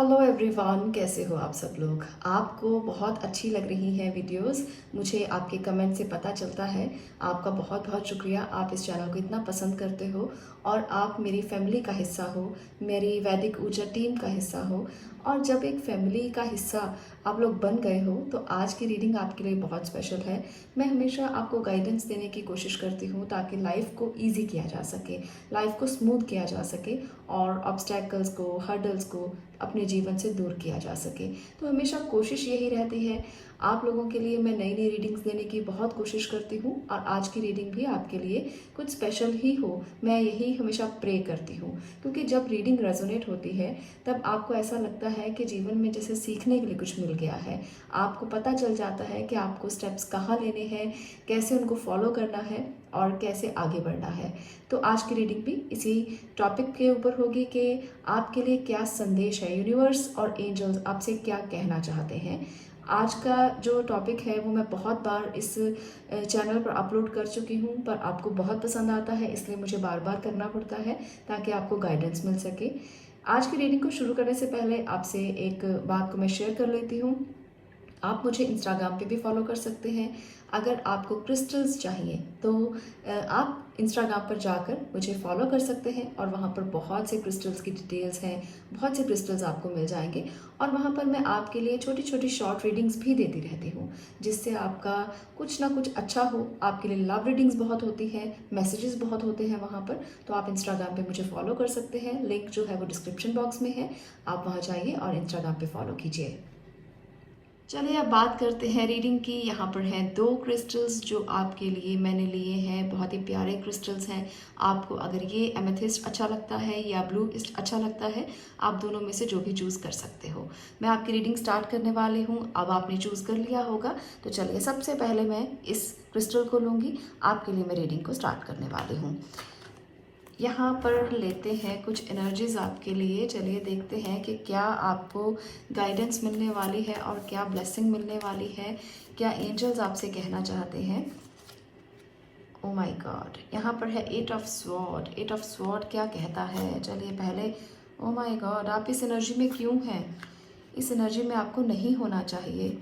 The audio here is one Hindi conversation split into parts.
हेलो एवरीवन, कैसे हो आप सब लोग। आपको बहुत अच्छी लग रही हैं वीडियोस। मुझे आपके कमेंट से पता चलता है। आपका बहुत बहुत शुक्रिया, आप इस चैनल को इतना पसंद करते हो और आप मेरी फैमिली का हिस्सा हो, मेरी वैदिक ऊर्जा टीम का हिस्सा हो। और जब एक फैमिली का हिस्सा आप लोग बन गए हो तो आज की रीडिंग आपके लिए बहुत स्पेशल है। मैं हमेशा आपको गाइडेंस देने की कोशिश करती हूँ ताकि लाइफ को ईजी किया जा सके, लाइफ को स्मूथ किया जा सके और ऑब्स्टैकल्स को, हर्डल्स को अपने जीवन से दूर किया जा सके। तो हमेशा कोशिश यही रहती है, आप लोगों के लिए मैं नई नई रीडिंग्स देने की बहुत कोशिश करती हूँ और आज की रीडिंग भी आपके लिए कुछ स्पेशल ही हो, मैं यही हमेशा प्रे करती हूँ। क्योंकि जब रीडिंग रेजोनेट होती है तब आपको ऐसा लगता है कि जीवन में जैसे सीखने के लिए कुछ मिल गया है। आपको पता चल जाता है कि आपको स्टेप्स कहाँ लेने हैं, कैसे उनको फॉलो करना है और कैसे आगे बढ़ना है। तो आज की रीडिंग भी इसी टॉपिक के ऊपर होगी कि आपके लिए क्या संदेश है, यूनिवर्स और एंजल्स आपसे क्या कहना चाहते हैं। आज का जो टॉपिक है वो मैं बहुत बार इस चैनल पर अपलोड कर चुकी हूँ, पर आपको बहुत पसंद आता है, इसलिए मुझे बार बार करना पड़ता है ताकि आपको गाइडेंस मिल सके। आज की रीडिंग को शुरू करने से पहले आपसे एक बात को मैं शेयर कर लेती हूँ। आप मुझे इंस्टाग्राम पे भी फॉलो कर सकते हैं। अगर आपको क्रिस्टल्स चाहिए तो आप इंस्टाग्राम पर जाकर मुझे फॉलो कर सकते हैं और वहाँ पर बहुत से क्रिस्टल्स की डिटेल्स हैं, बहुत से क्रिस्टल्स आपको मिल जाएंगे। और वहाँ पर मैं आपके लिए छोटी छोटी शॉर्ट रीडिंग्स भी देती रहती हूँ जिससे आपका कुछ ना कुछ अच्छा हो। आपके लिए लव रीडिंग्स बहुत होती हैं, मैसेजेस बहुत होते हैं वहाँ पर। तो आप इंस्टाग्राम पे मुझे फॉलो कर सकते हैं, लिंक जो है वो डिस्क्रिप्शन बॉक्स में है, आप वहाँ जाइए और इंस्टाग्राम पे फॉलो कीजिए। चलिए अब बात करते हैं रीडिंग की। यहाँ पर हैं दो क्रिस्टल्स जो आपके लिए मैंने लिए हैं, बहुत ही प्यारे क्रिस्टल्स हैं। आपको अगर ये एमेथिस्ट अच्छा लगता है या ब्लू ईस्ट अच्छा लगता है, आप दोनों में से जो भी चूज़ कर सकते हो। मैं आपकी रीडिंग स्टार्ट करने वाली हूँ। अब आपने चूज़ कर लिया होगा तो चलिए सबसे पहले मैं इस क्रिस्टल को लूँगी। आपके लिए मैं रीडिंग को स्टार्ट करने वाली हूँ। यहाँ पर लेते हैं कुछ एनर्जीज आपके लिए। चलिए देखते हैं कि क्या आपको गाइडेंस मिलने वाली है और क्या ब्लेसिंग मिलने वाली है, क्या एंजल्स आपसे कहना चाहते हैं। ओ माय गॉड, यहाँ पर है eight of sword. Eight of sword क्या कहता है, चलिए पहले। ओ माय गॉड, आप इस एनर्जी में क्यों हैं? इस एनर्जी में आपको नहीं होना चाहिए।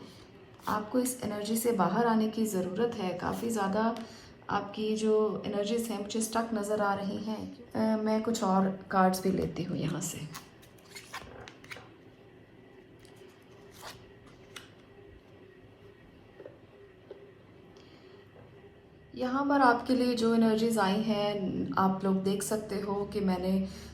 आपको इस एनर्जी से बाहर आने की ज़रूरत है। काफ़ी ज़्यादा आपकी जो एनर्जीज हैं मुझे स्टक नज़र आ रही हैं। मैं कुछ और कार्ड्स भी लेती हूँ यहाँ से। यहाँ पर आपके लिए जो एनर्जीज आई हैं आप लोग देख सकते हो कि मैंने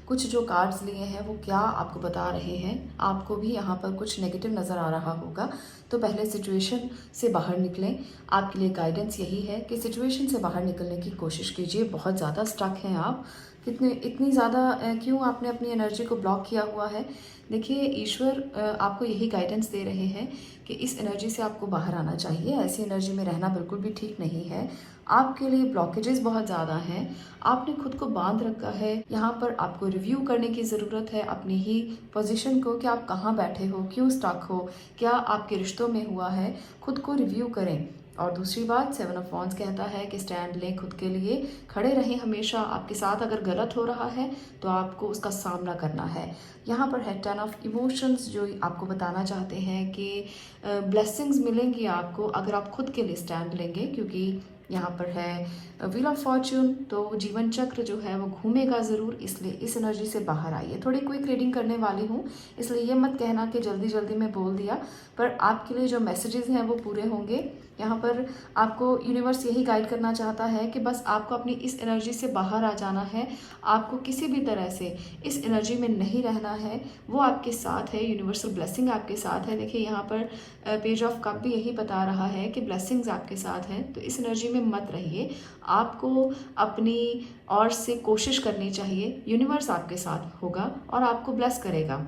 कुछ जो कार्ड्स लिए हैं वो क्या आपको बता रहे हैं। आपको भी यहाँ पर कुछ नेगेटिव नज़र आ रहा होगा तो पहले सिचुएशन से बाहर निकलें। आपके लिए गाइडेंस यही है कि सिचुएशन से बाहर निकलने की कोशिश कीजिए। बहुत ज़्यादा स्टक हैं आप, कितने इतनी ज़्यादा क्यों आपने अपनी एनर्जी को ब्लॉक किया हुआ है। देखिए ईश्वर आपको यही गाइडेंस दे रहे हैं कि इस एनर्जी से आपको बाहर आना चाहिए। ऐसी एनर्जी में रहना बिल्कुल भी ठीक नहीं है। आपके लिए ब्लॉकेजेस बहुत ज़्यादा हैं, आपने खुद को बांध रखा है। यहाँ पर आपको रिव्यू करने की ज़रूरत है अपनी ही पोजीशन को कि आप कहाँ बैठे हो, क्यों स्टक हो, क्या आपके रिश्तों में हुआ है। खुद को रिव्यू करें। और दूसरी बात, 7 ऑफ वॉन्ड्स कहता है कि स्टैंड लें खुद के लिए, खड़े रहें हमेशा। आपके साथ अगर गलत हो रहा है तो आपको उसका सामना करना है। यहाँ पर है 10 ऑफ इमोशंस जो आपको बताना चाहते हैं कि ब्लेसिंग्स मिलेंगी आपको अगर आप खुद के लिए स्टैंड लेंगे। क्योंकि यहाँ पर है व्हील ऑफ फॉर्च्यून, तो जीवन चक्र जो है वो घूमेगा ज़रूर, इसलिए इस एनर्जी से बाहर आइए। थोड़ी क्विक रीडिंग करने वाली हूँ, इसलिए ये मत कहना कि जल्दी जल्दी मैं बोल दिया, पर आपके लिए जो मैसेजेस हैं वो पूरे होंगे। यहाँ पर आपको यूनिवर्स यही गाइड करना चाहता है कि बस आपको अपनी इस एनर्जी से बाहर आ जाना है। आपको किसी भी तरह से इस एनर्जी में नहीं रहना है, वो आपके साथ है। यूनिवर्सल ब्लेसिंग आपके साथ है। देखिए यहाँ पर पेज ऑफ कप भी यही बता रहा है कि ब्लेसिंग्स आपके साथ हैं, तो इस एनर्जी में मत रहिए। आपको अपनी ओर से कोशिश करनी चाहिए, यूनिवर्स आपके साथ होगा और आपको ब्लेस करेगा।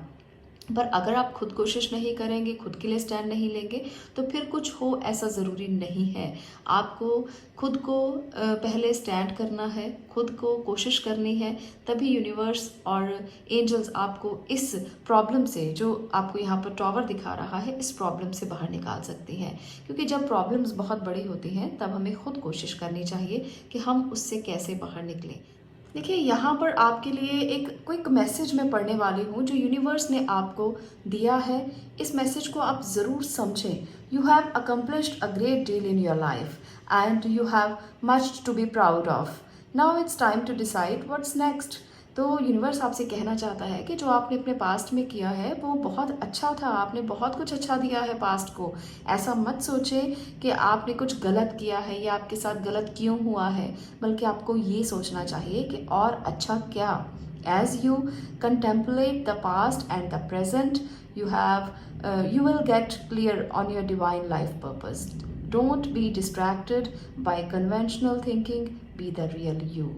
पर अगर आप खुद कोशिश नहीं करेंगे, खुद के लिए स्टैंड नहीं लेंगे तो फिर कुछ हो ऐसा ज़रूरी नहीं है। आपको खुद को पहले स्टैंड करना है, खुद को कोशिश करनी है, तभी यूनिवर्स और एंजल्स आपको इस प्रॉब्लम से, जो आपको यहाँ पर टॉवर दिखा रहा है, इस प्रॉब्लम से बाहर निकाल सकती हैं। क्योंकि जब प्रॉब्लम्स बहुत बड़ी होती हैं तब हमें खुद कोशिश करनी चाहिए कि हम उससे कैसे बाहर निकलें। देखिए, यहाँ पर आपके लिए एक क्विक मैसेज मैं पढ़ने वाली हूँ जो यूनिवर्स ने आपको दिया है। इस मैसेज को आप ज़रूर समझें। You have accomplished a great deal in your life and you have much to be proud of. Now it's time to decide what's next. तो यूनिवर्स आपसे कहना चाहता है कि जो आपने अपने पास्ट में किया है वो बहुत अच्छा था, आपने बहुत कुछ अच्छा दिया है पास्ट को। ऐसा मत सोचें कि आपने कुछ गलत किया है या आपके साथ गलत क्यों हुआ है, बल्कि आपको ये सोचना चाहिए कि और अच्छा क्या। As you contemplate the past and the present, you will get clear on your divine life purpose. Don't be distracted by conventional thinking, be the real you.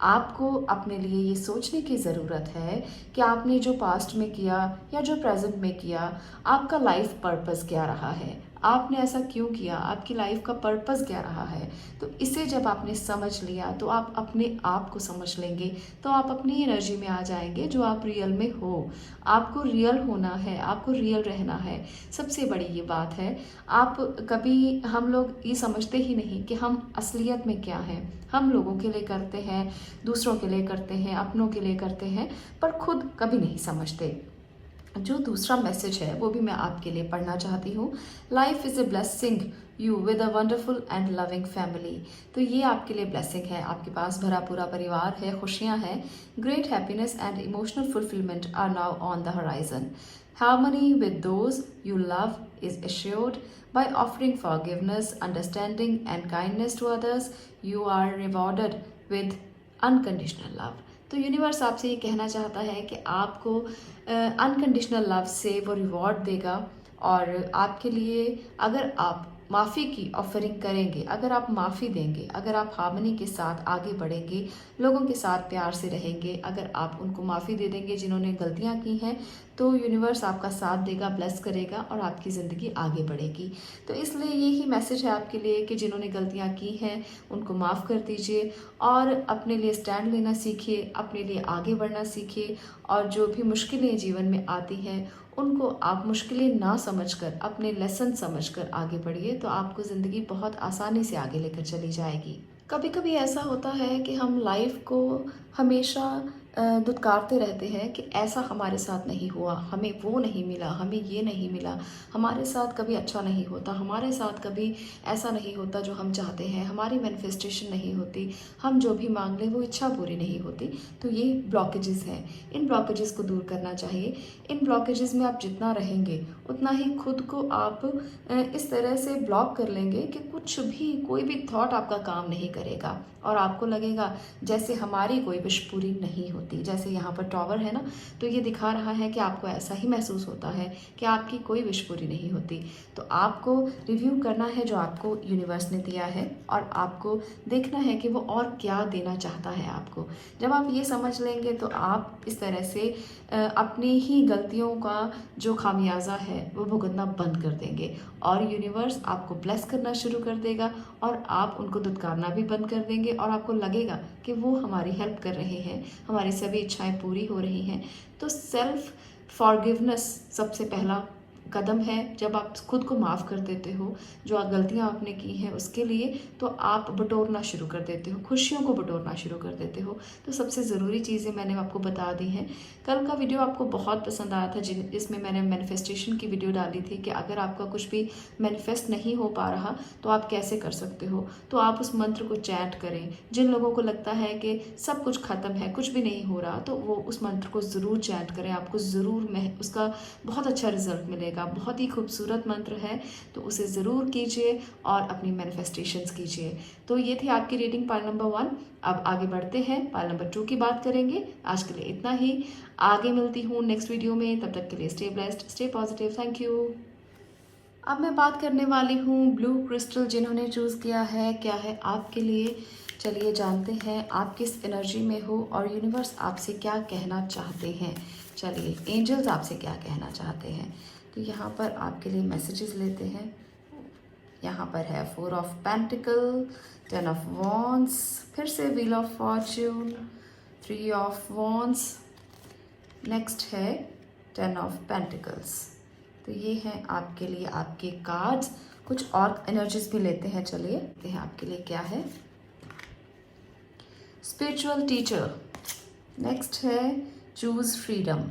आपको अपने लिए ये सोचने की ज़रूरत है कि आपने जो पास्ट में किया या जो प्रेजेंट में किया, आपका लाइफ पर्पस क्या रहा है, आपने ऐसा क्यों किया, आपकी लाइफ का पर्पस क्या रहा है। तो इसे जब आपने समझ लिया तो आप अपने आप को समझ लेंगे, तो आप अपनी एनर्जी में आ जाएंगे जो आप रियल में हो। आपको रियल होना है, आपको रियल रहना है। सबसे बड़ी ये बात है, आप कभी हम लोग ये समझते ही नहीं कि हम असलियत में क्या हैं। हम लोगों के लिए करते हैं, दूसरों के लिए करते हैं, अपनों के लिए करते हैं, पर खुद कभी नहीं समझते। जो दूसरा मैसेज है वो भी मैं आपके लिए पढ़ना चाहती हूँ। Life is a blessing you with a wonderful and loving family. तो ये आपके लिए ब्लेसिंग है, आपके पास भरा पूरा परिवार है, खुशियाँ हैं। Great happiness and emotional fulfilment are now on the horizon. Harmony with those you love is assured by offering forgiveness, understanding and kindness to others. You are rewarded with unconditional love. तो यूनिवर्स आपसे ये कहना चाहता है कि आपको अनकंडीशनल लव से वो रिवॉर्ड देगा, और आपके लिए अगर आप माफ़ी की ऑफरिंग करेंगे, अगर आप माफ़ी देंगे, अगर आप हार्मनी के साथ आगे बढ़ेंगे, लोगों के साथ प्यार से रहेंगे, अगर आप उनको माफ़ी दे देंगे जिन्होंने गलतियां की हैं, तो यूनिवर्स आपका साथ देगा, ब्लेस करेगा और आपकी ज़िंदगी आगे बढ़ेगी। तो इसलिए यही मैसेज है आपके लिए कि जिन्होंने गलतियां की हैं उनको माफ़ कर दीजिए और अपने लिए स्टैंड लेना सीखिए, अपने लिए आगे बढ़ना सीखिए। और जो भी मुश्किलें जीवन में आती हैं उनको आप मुश्किलें ना समझकर, अपने लेसन समझकर आगे बढ़िए, तो आपको ज़िंदगी बहुत आसानी से आगे लेकर चली जाएगी। कभी कभी ऐसा होता है कि हम लाइफ को हमेशा दुत्कारते रहते हैं कि ऐसा हमारे साथ नहीं हुआ, हमें वो नहीं मिला, हमें ये नहीं मिला, हमारे साथ कभी अच्छा नहीं होता, हमारे साथ कभी ऐसा नहीं होता जो हम चाहते हैं, हमारी मैनिफेस्टेशन नहीं होती, हम जो भी मांग लें वो इच्छा पूरी नहीं होती। तो ये ब्लॉकेजेस हैं, इन ब्लॉकेजेस को दूर करना चाहिए। इन ब्लॉकेजेस में आप जितना रहेंगे उतना ही खुद को आप इस तरह से ब्लॉक कर लेंगे कि कुछ भी, कोई भी थॉट आपका काम नहीं करेगा और आपको लगेगा जैसे हमारी कोई विश पूरी नहीं होती। जैसे यहाँ पर टॉवर है ना, तो ये दिखा रहा है कि आपको ऐसा ही महसूस होता है कि आपकी कोई विश पूरी नहीं होती। तो आपको रिव्यू करना है जो आपको यूनिवर्स ने दिया है और आपको देखना है कि वो और क्या देना चाहता है आपको। जब आप ये समझ लेंगे तो आप इस तरह से अपनी ही गलतियों का जो खामियाजा है वो भुगतना बंद कर देंगे और यूनिवर्स आपको ब्लेस करना शुरू कर देगा और आप उनको दुत्कारना भी बंद कर देंगे और आपको लगेगा कि वो हमारी हेल्प कर रहे हैं, हमारी सभी इच्छाएं पूरी हो रही हैं। तो सेल्फ फॉरगिवनेस सबसे पहला कदम है। जब आप खुद को माफ़ कर देते हो जो गलतियां आपने की हैं उसके लिए, तो आप बटोरना शुरू कर देते हो, खुशियों को बटोरना शुरू कर देते हो। तो सबसे ज़रूरी चीज़ें मैंने आपको बता दी हैं। कल का वीडियो आपको बहुत पसंद आया था जिसमें मैंने मैनिफेस्टेशन की वीडियो डाली थी कि अगर आपका कुछ भी मैनिफेस्ट नहीं हो पा रहा तो आप कैसे कर सकते हो। तो आप उस मंत्र को चैंट करें। जिन लोगों को लगता है कि सब कुछ ख़त्म है, कुछ भी नहीं हो रहा, तो वो उस मंत्र को ज़रूर चैंट करें, आपको ज़रूर उसका बहुत अच्छा रिजल्ट मिलेगा। बहुत ही खूबसूरत मंत्र है, तो उसे ज़रूर कीजिए और अपनी मैनिफेस्टेशंस कीजिए। तो ये थी आपकी रीडिंग पाइल नंबर 1। अब आगे बढ़ते हैं, पाइल नंबर 2 की बात करेंगे। आज के लिए इतना ही, आगे मिलती हूँ नेक्स्ट वीडियो में। तब तक के लिए stay blessed, stay positive, thank you. अब मैं बात करने वाली हूँ ब्लू क्रिस्टल जिन्होंने चूज़ किया है, क्या है आपके लिए। चलिए जानते हैं आप किस एनर्जी में हो और यूनिवर्स आपसे क्या कहना चाहते हैं। चलिए एंजल्स आपसे क्या कहना चाहते हैं। तो यहाँ पर आपके लिए मैसेजेस लेते हैं। यहाँ पर है 4 ऑफ पेंटिकल, 10 ऑफ वॉन्ड्स, फिर से wheel of Fortune, 3 of wands, next है 10 ऑफ पेंटिकल्स। तो ये हैं आपके लिए आपके कार्ड्स। कुछ और एनर्जीज भी लेते हैं। चलिए देखते हैं आपके लिए क्या है। स्पिरिचुअल टीचर, नेक्स्ट है चूज़ फ्रीडम।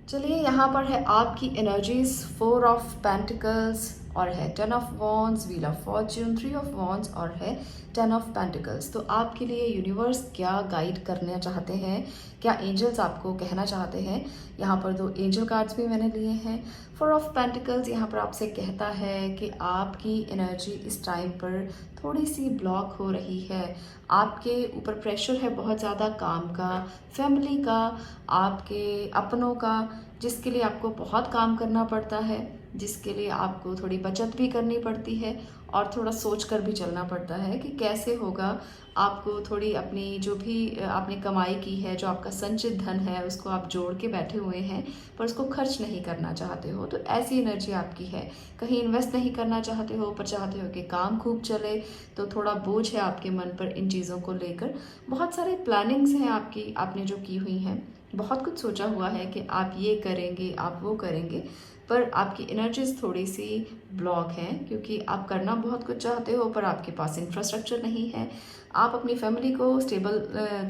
चलिए यहाँ पर है आपकी एनर्जीज, 4 ऑफ पेंटिकल्स और है 10 of wands, wheel of Fortune, 3 of wands और है 10 ऑफ पेंटिकल्स। तो आपके लिए यूनिवर्स क्या गाइड करना चाहते हैं, क्या एंजल्स आपको कहना चाहते हैं। यहाँ पर 2 एंजल कार्ड्स भी मैंने लिए हैं। 4 ऑफ पेंटिकल्स यहाँ पर आपसे कहता है कि आपकी एनर्जी इस टाइम पर थोड़ी सी ब्लॉक हो रही है। आपके ऊपर प्रेशर है बहुत ज़्यादा, काम का, फैमिली का, आपके अपनों का, जिसके लिए आपको बहुत काम करना पड़ता है, जिसके लिए आपको थोड़ी बचत भी करनी पड़ती है और थोड़ा सोच कर भी चलना पड़ता है कि कैसे होगा। आपको थोड़ी अपनी जो भी आपने कमाई की है, जो आपका संचित धन है, उसको आप जोड़ के बैठे हुए हैं पर उसको खर्च नहीं करना चाहते हो। तो ऐसी एनर्जी आपकी है। कहीं इन्वेस्ट नहीं करना चाहते हो पर चाहते हो कि काम खूब चले, तो थोड़ा बोझ है आपके मन पर इन चीज़ों को लेकर। बहुत सारे प्लानिंग्स हैं आपकी, आपने जो की हुई हैं, बहुत कुछ सोचा हुआ है कि आप ये करेंगे, आप वो करेंगे, पर आपकी एनर्जीज थोड़ी सी ब्लॉक हैं क्योंकि आप करना बहुत कुछ चाहते हो पर आपके पास इंफ्रास्ट्रक्चर नहीं है। आप अपनी फैमिली को स्टेबल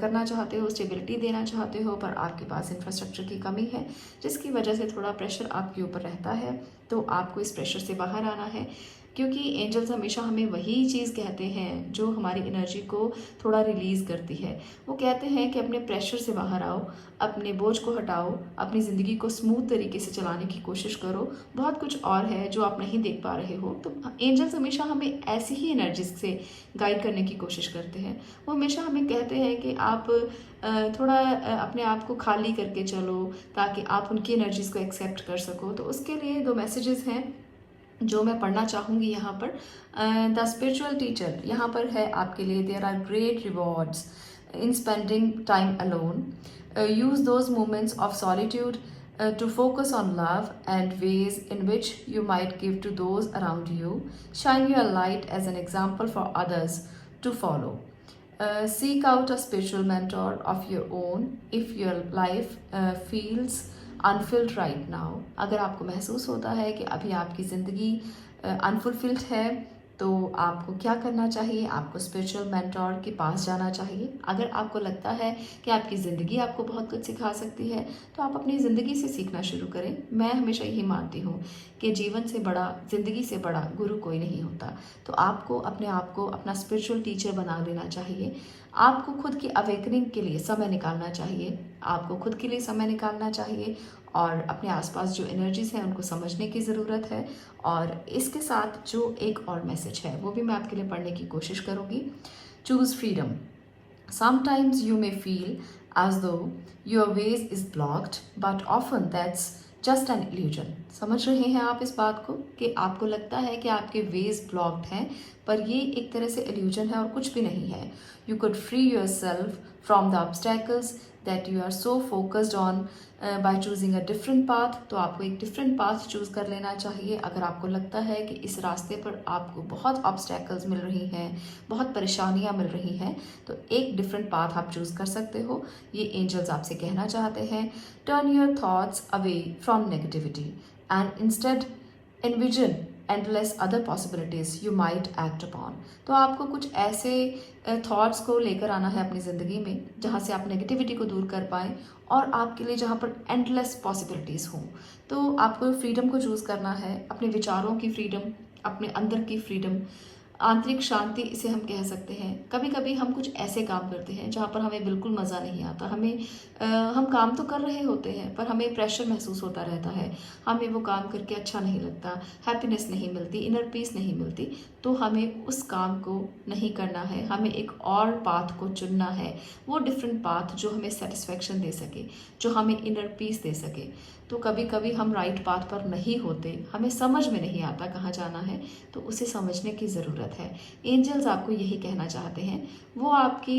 करना चाहते हो, स्टेबिलिटी देना चाहते हो, पर आपके पास इंफ्रास्ट्रक्चर की कमी है, जिसकी वजह से थोड़ा प्रेशर आपके ऊपर रहता है। तो आपको इस प्रेशर से बाहर आना है, क्योंकि एंजल्स हमेशा हमें वही चीज़ कहते हैं जो हमारी एनर्जी को थोड़ा रिलीज़ करती है। वो कहते हैं कि अपने प्रेशर से बाहर आओ, अपने बोझ को हटाओ, अपनी ज़िंदगी को स्मूथ तरीके से चलाने की कोशिश करो। बहुत कुछ और है जो आप नहीं देख पा रहे हो। तो एंजल्स हमेशा हमें ऐसी ही एनर्जी से गाइड करने की कोशिश करते हैं। वो हमेशा हमें कहते हैं कि आप थोड़ा अपने आप को खाली करके चलो ताकि आप उनकी एनर्जीज़ को एक्सेप्ट कर सको। तो उसके लिए 2 मैसेजेस हैं जो मैं पढ़ना चाहूँगी यहाँ पर। द स्पिरिचुअल टीचर यहाँ पर है आपके लिए। There are great rewards in spending time alone. Use those moments of solitude to focus on love and ways in which you might give to those around you. Shine your light as an example for others to follow. Seek out a spiritual mentor of your own if your life feels Anfield right now. अगर आपको महसूस होता है कि अभी आपकी ज़िंदगी अनफुलफिल्ड है, तो आपको क्या करना चाहिए? आपको स्पिरिचुअल मेंटोर के पास जाना चाहिए। अगर आपको लगता है कि आपकी ज़िंदगी आपको बहुत कुछ सिखा सकती है, तो आप अपनी ज़िंदगी से सीखना शुरू करें। मैं हमेशा यही मानती हूँ कि जीवन से बड़ा, ज़िंदगी से बड़ा गुरु कोई नहीं होता। तो आपको अपने आप को अपना स्पिरिचुअल टीचर बना लेना चाहिए। आपको खुद की अवेकनिंग के लिए समय निकालना चाहिए। आपको खुद के लिए समय निकालना चाहिए और अपने आसपास जो एनर्जीज़ हैं उनको समझने की ज़रूरत है। और इसके साथ जो एक और मैसेज है वो भी मैं आपके लिए पढ़ने की कोशिश करूँगी। Choose freedom. Sometimes you may feel as though your ways is blocked, but often that's just an illusion. समझ रहे हैं आप इस बात को कि आपको लगता है कि आपके वेज ब्लॉक्ड हैं, पर ये एक तरह से इल्यूजन है और कुछ भी नहीं है। You could free yourself from the obstacles that you are so focused on by choosing a different path. तो आपको एक डिफरेंट पाथ चूज़ कर लेना चाहिए। अगर आपको लगता है कि इस रास्ते पर आपको बहुत ऑब्स्टैकल्स मिल रही हैं, बहुत परेशानियां मिल रही हैं, तो एक डिफरेंट पाथ आप चूज़ कर सकते हो। ये एंजल्स आपसे कहना चाहते हैं, turn your thoughts away from negativity and instead envision endless other possibilities you might act upon। तो आपको कुछ ऐसे थॉट्स को लेकर आना है अपनी ज़िंदगी में जहाँ से आप नेगेटिविटी को दूर कर पाएँ और आपके लिए जहाँ पर एंडलेस पॉसिबिलिटीज़ हों। तो आपको फ्रीडम को चूज़ करना है, अपने विचारों की फ्रीडम, अपने अंदर की फ्रीडम, आंतरिक शांति इसे हम कह सकते हैं। कभी कभी हम कुछ ऐसे काम करते हैं जहाँ पर हमें बिल्कुल मज़ा नहीं आता। हम काम तो कर रहे होते हैं पर हमें प्रेशर महसूस होता रहता है, हमें वो काम करके अच्छा नहीं लगता, हैप्पीनेस नहीं मिलती, इनर पीस नहीं मिलती। तो हमें उस काम को नहीं करना है, हमें एक और पाथ को चुनना है, वो डिफरेंट पाथ जो हमें सेटिस्फेक्शन दे सके, जो हमें इनर पीस दे सके। तो कभी कभी हम राइट पाथ पर नहीं होते, हमें समझ में नहीं आता कहाँ जाना है, तो उसे समझने की ज़रूरत है। एंजल्स आपको यही कहना चाहते हैं। वो आपकी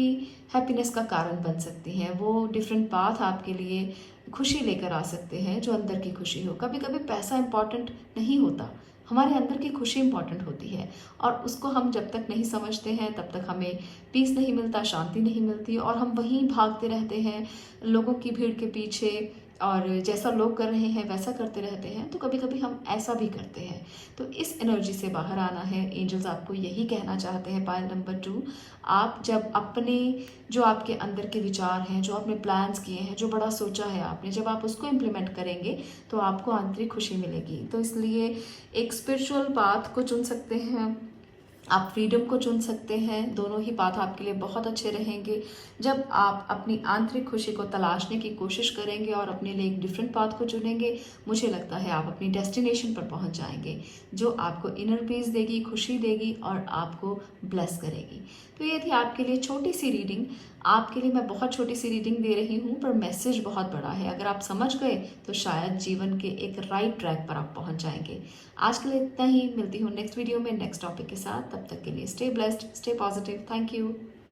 हैप्पीनेस का कारण बन सकती हैं, वो डिफरेंट पाथ आपके लिए खुशी लेकर आ सकते हैं, जो अंदर की खुशी हो। कभी कभी पैसा इम्पॉर्टेंट नहीं होता, हमारे अंदर की खुशी इम्पॉर्टेंट होती है, और उसको हम जब तक नहीं समझते हैं तब तक हमें पीस नहीं मिलता, शांति नहीं मिलती, और हम वहीं भागते रहते हैं लोगों की भीड़ के पीछे, और जैसा लोग कर रहे हैं वैसा करते रहते हैं, तो कभी कभी हम ऐसा भी करते हैं। तो इस एनर्जी से बाहर आना है। एंजल्स आपको यही कहना चाहते हैं। पॉइंट नंबर 2, आप जब अपने जो आपके अंदर के विचार हैं, जो आपने प्लान्स किए हैं, जो बड़ा सोचा है आपने, जब आप उसको इम्प्लीमेंट करेंगे तो आपको आंतरिक खुशी मिलेगी। तो इसलिए एक स्पिरिचुअल पाथ को चुन सकते हैं, आप फ्रीडम को चुन सकते हैं। दोनों ही पाथ आपके लिए बहुत अच्छे रहेंगे। जब आप अपनी आंतरिक खुशी को तलाशने की कोशिश करेंगे और अपने लिए एक डिफरेंट पाथ को चुनेंगे, मुझे लगता है आप अपनी डेस्टिनेशन पर पहुंच जाएंगे, जो आपको इनर पीस देगी, खुशी देगी और आपको ब्लेस करेगी। तो ये थी आपके लिए छोटी सी रीडिंग। आपके लिए मैं बहुत छोटी सी रीडिंग दे रही हूँ, पर मैसेज बहुत बड़ा है। अगर आप समझ गए तो शायद जीवन के एक राइट ट्रैक पर आप पहुंच जाएंगे। आज के लिए इतना ही। मिलती हूँ नेक्स्ट वीडियो में नेक्स्ट टॉपिक के साथ। तब तक के लिए stay blessed, stay positive. Thank you.